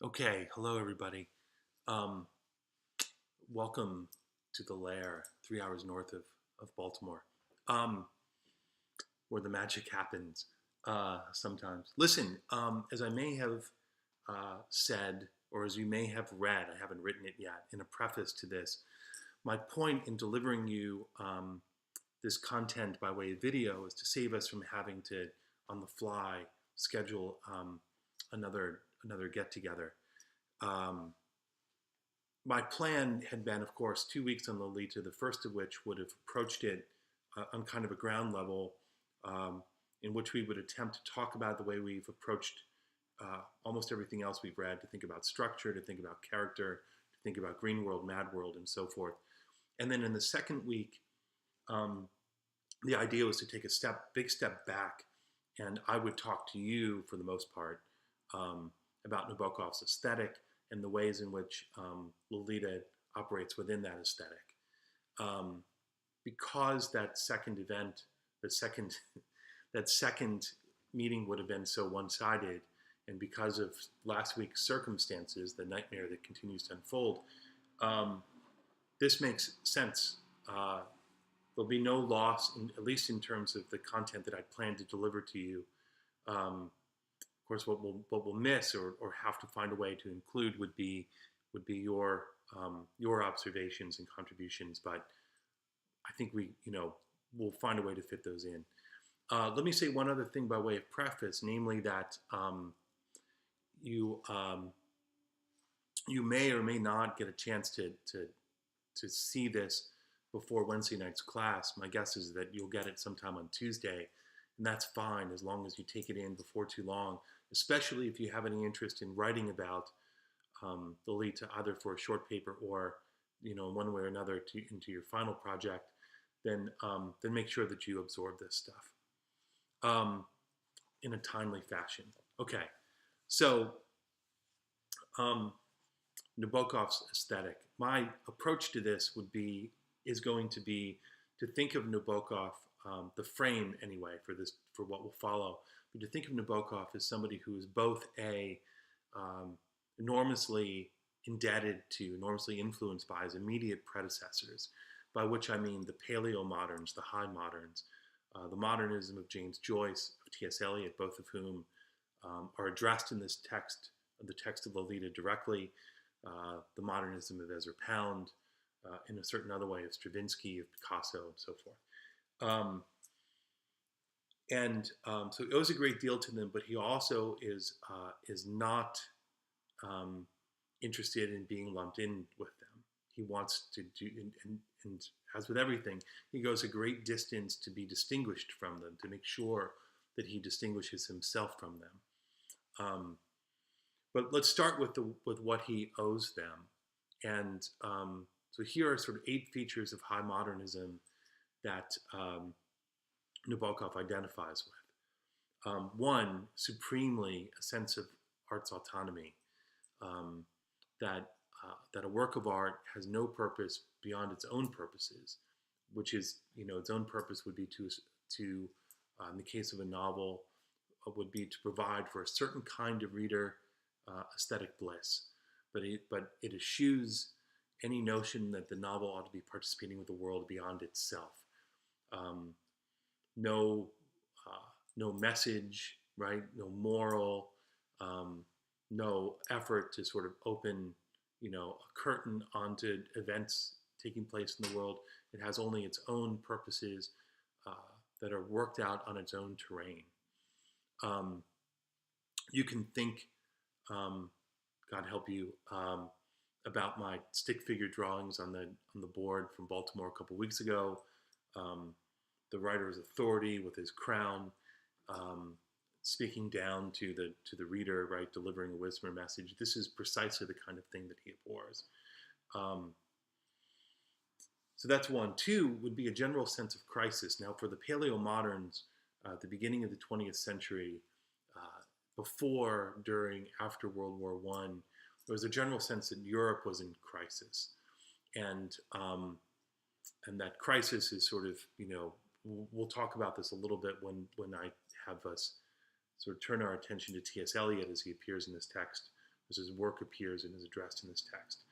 Okay, hello everybody. Um, Welcome to the Lair, 3 hours north of Baltimore, um, where the magic happens sometimes. Listen, as I may have said, or as you may have read, I haven't written it yet, in a preface to this, my point in delivering you this content by way of video is to save us from having to, on the fly, schedule another get together. Um, my plan had been, of course, 2 weeks on Lolita, the first of which would have approached it on kind of a ground level, um, in which we would attempt to talk about the way we've approached almost everything else we've read, to think about structure, to think about character, to think about Green World, Mad World, and so forth. And then in the second week, um, the idea was to take a big step back, and I would talk to you for the most part about Nabokov's aesthetic and the ways in which Lolita operates within that aesthetic. Um, because that second event, the second that second meeting would have been so one-sided, and because of last week's circumstances, the nightmare that continues to unfold, um, this makes sense. There'll be no loss, at least in terms of the content that I plan to deliver to you. Of course, what we'll miss or have to find a way to include would be your observations and contributions. But I think we'll find a way to fit those in. Let me say one other thing by way of preface, namely that you you may or may not get a chance to see this before Wednesday night's class. My guess is that you'll get it sometime on Tuesday, and that's fine as long as you take it in before too long, especially if you have any interest in writing about Lolita, either for a short paper or, one way or another into your final project. Then make sure that you absorb this stuff um, in a timely fashion. Okay, so um, Nabokov's aesthetic. My approach to this is going to be to think of Nabokov, the frame anyway for what will follow, but to think of Nabokov as somebody who is both um, enormously indebted to, enormously influenced by his immediate predecessors, by which I mean the paleo-moderns, the high moderns, the modernism of James Joyce, of T.S. Eliot, both of whom are addressed in this text, the text of Lolita directly, the modernism of Ezra Pound, in a certain other way of Stravinsky, of Picasso, and so forth. So it owes a great deal to them, but he also is not interested in being lumped in with them. He wants to do, and as with everything, he goes a great distance to be distinguished from them, to make sure that he distinguishes himself from them. But let's start with what he owes them. And so here are sort of 8 features of high modernism that Nabokov identifies with. One, supremely, a sense of art's autonomy, that a work of art has no purpose beyond its own purposes, which is, its own purpose would be to in the case of a novel, would be to provide for a certain kind of reader aesthetic bliss. But it eschews any notion that the novel ought to be participating with the world beyond itself. No, no message, right? No moral, no effort to sort of open, a curtain onto events taking place in the world. It has only its own purposes that are worked out on its own terrain. You can think, God help you, about my stick figure drawings on the board from Baltimore a couple weeks ago. The writer's authority with his crown, speaking down to the reader, right, delivering a wisdom message. This is precisely the kind of thing that he abhors. So that's one. 2 would be a general sense of crisis. Now, for the paleo-moderns, at the beginning of the 20th century, before, during, after World War I, there was a general sense that Europe was in crisis, and that crisis is sort of, we'll talk about this a little bit when I have us sort of turn our attention to T.S. Eliot as he appears in this text as his work appears and is addressed in this text.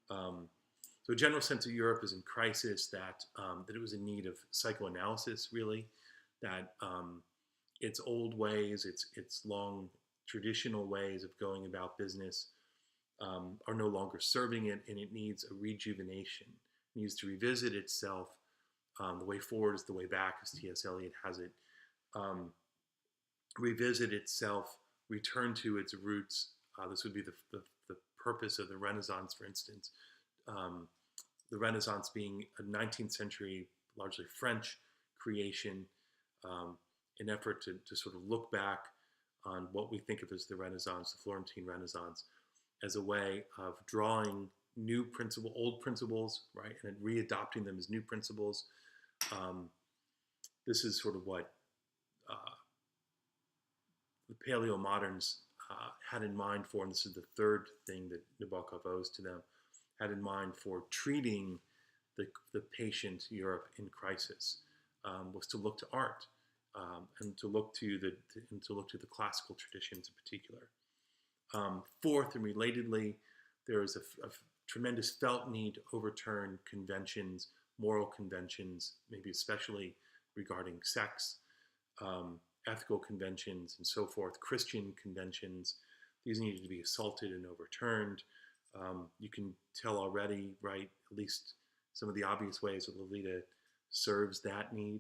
So a general sense of Europe is in crisis, that it was in need of psychoanalysis, really, that its old ways, its long traditional ways of going about business are no longer serving it, and it needs a rejuvenation. It needs to revisit itself. The way forward is the way back, as T.S. Eliot has it. Revisit itself, return to its roots. This would be the purpose of the Renaissance, for instance. The Renaissance being a 19th century, largely French creation, an effort to sort of look back on what we think of as the Renaissance, the Florentine Renaissance, as a way of drawing old principles, right, and readopting them as new principles. This is sort of what the Paleo-moderns had in mind for, and this is the third thing that Nabokov owes to them, had in mind for treating the patient Europe in crisis, was to look to art, and to look to the classical traditions in particular. Fourth, and relatedly, there is a tremendous felt need to overturn conventions, moral conventions, maybe especially regarding sex, ethical conventions, and so forth, Christian conventions. These needed to be assaulted and overturned. You can tell already, right, at least some of the obvious ways that Lolita serves that need.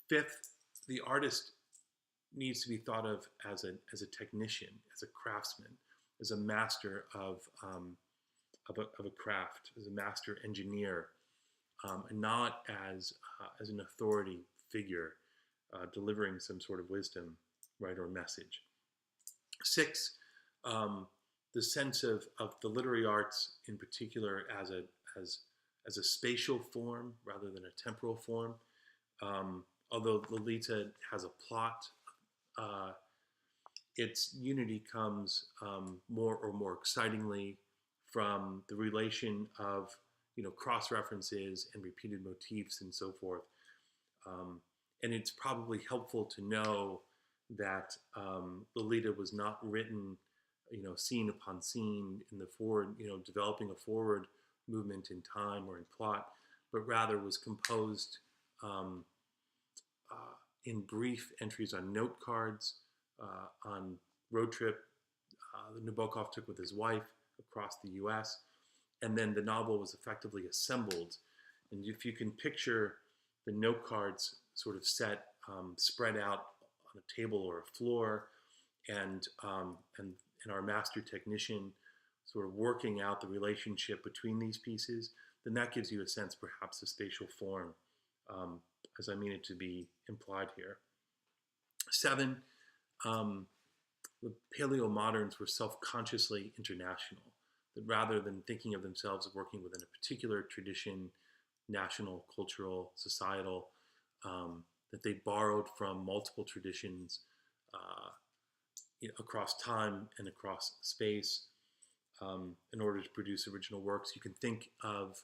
Fifth, the artist needs to be thought of as a technician, as a craftsman, as a master of a craft, as a master engineer, and not as an authority figure delivering some sort of wisdom, right, or message. Six, the sense of the literary arts in particular as a spatial form rather than a temporal form. Although Lolita has a plot, its unity comes more excitingly from the relation of cross references and repeated motifs and so forth. And it's probably helpful to know that Lolita was not written, scene upon scene in the forward, developing a forward movement in time or in plot, but rather was composed in brief entries on note cards, on road trip that Nabokov took with his wife across the U.S., and then the novel was effectively assembled. And if you can picture the note cards sort of spread out on a table or a floor, and our master technician sort of working out the relationship between these pieces, then that gives you a sense, perhaps, of spatial form, as I mean it to be implied here. 7, the Paleo-moderns were self-consciously international, that rather than thinking of themselves as working within a particular tradition, national, cultural, societal, that they borrowed from multiple traditions across time and across space in order to produce original works. You can think of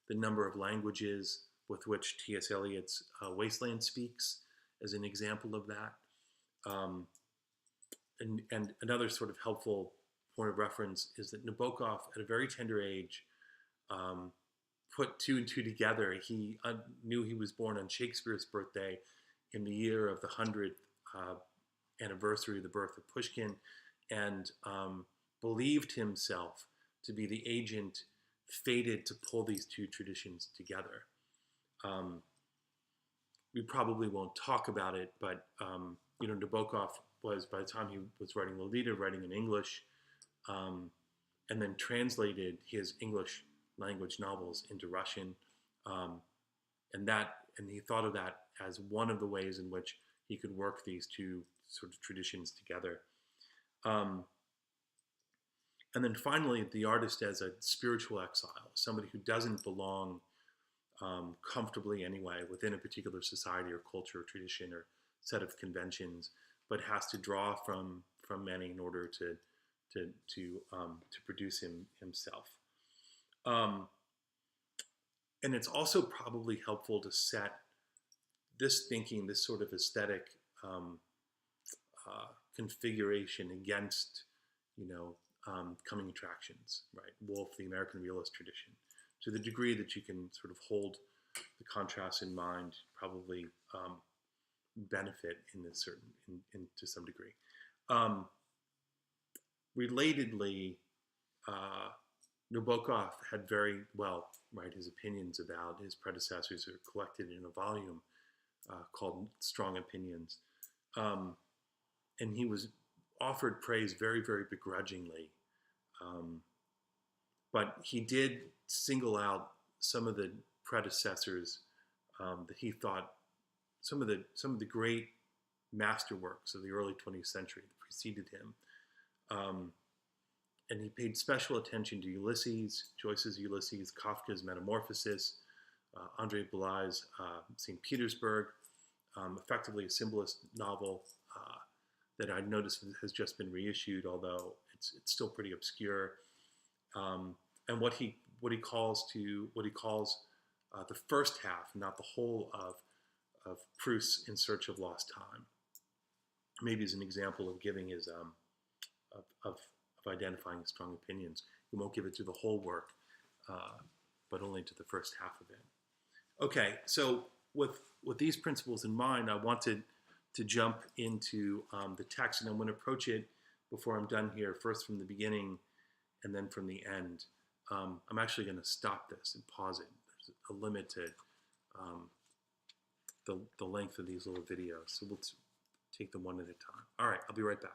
the number of languages with which T.S. Eliot's Wasteland speaks as an example of that. And another sort of helpful point of reference is that Nabokov, at a very tender age, put 2 and 2 together. He knew he was born on Shakespeare's birthday in the year of the 100th anniversary of the birth of Pushkin, and believed himself to be the agent fated to pull these 2 traditions together. We probably won't talk about it, but Nabokov was, by the time he was writing Lolita, writing in English, and then translated his English language novels into Russian, and he thought of that as one of the ways in which he could work these 2 sort of traditions together. And then finally, the artist as a spiritual exile, somebody who doesn't belong comfortably anyway within a particular society or culture or tradition or set of conventions, but has to draw from many in order to produce himself. And it's also probably helpful to set this thinking, this sort of aesthetic configuration against, coming attractions, right? Woolf, the American realist tradition. To the degree that you can sort of hold the contrast in mind, probably benefit in this to some degree. Relatedly, Nabokov had very well, right, his opinions about his predecessors are collected in a volume called Strong Opinions. And he was offered praise very, very begrudgingly. But he did single out some of the predecessors that he thought some of the great masterworks of the early 20th century that preceded him. And he paid special attention to Ulysses, Joyce's Ulysses, Kafka's Metamorphosis, André Bly's St. Petersburg, effectively a symbolist novel that I noticed has just been reissued, although it's still pretty obscure. And what he calls the first half, not the whole of Proust's In Search of Lost Time, maybe as an example of giving his of identifying his strong opinions. He won't give it to the whole work, but only to the first half of it. Okay, so with these principles in mind, I wanted to jump into the text, and I'm going to approach it before I'm done here, first from the beginning and then from the end. I'm actually going to stop this and pause it. There's a limit to the length of these little videos, so we'll take them one at a time. All right, I'll be right back.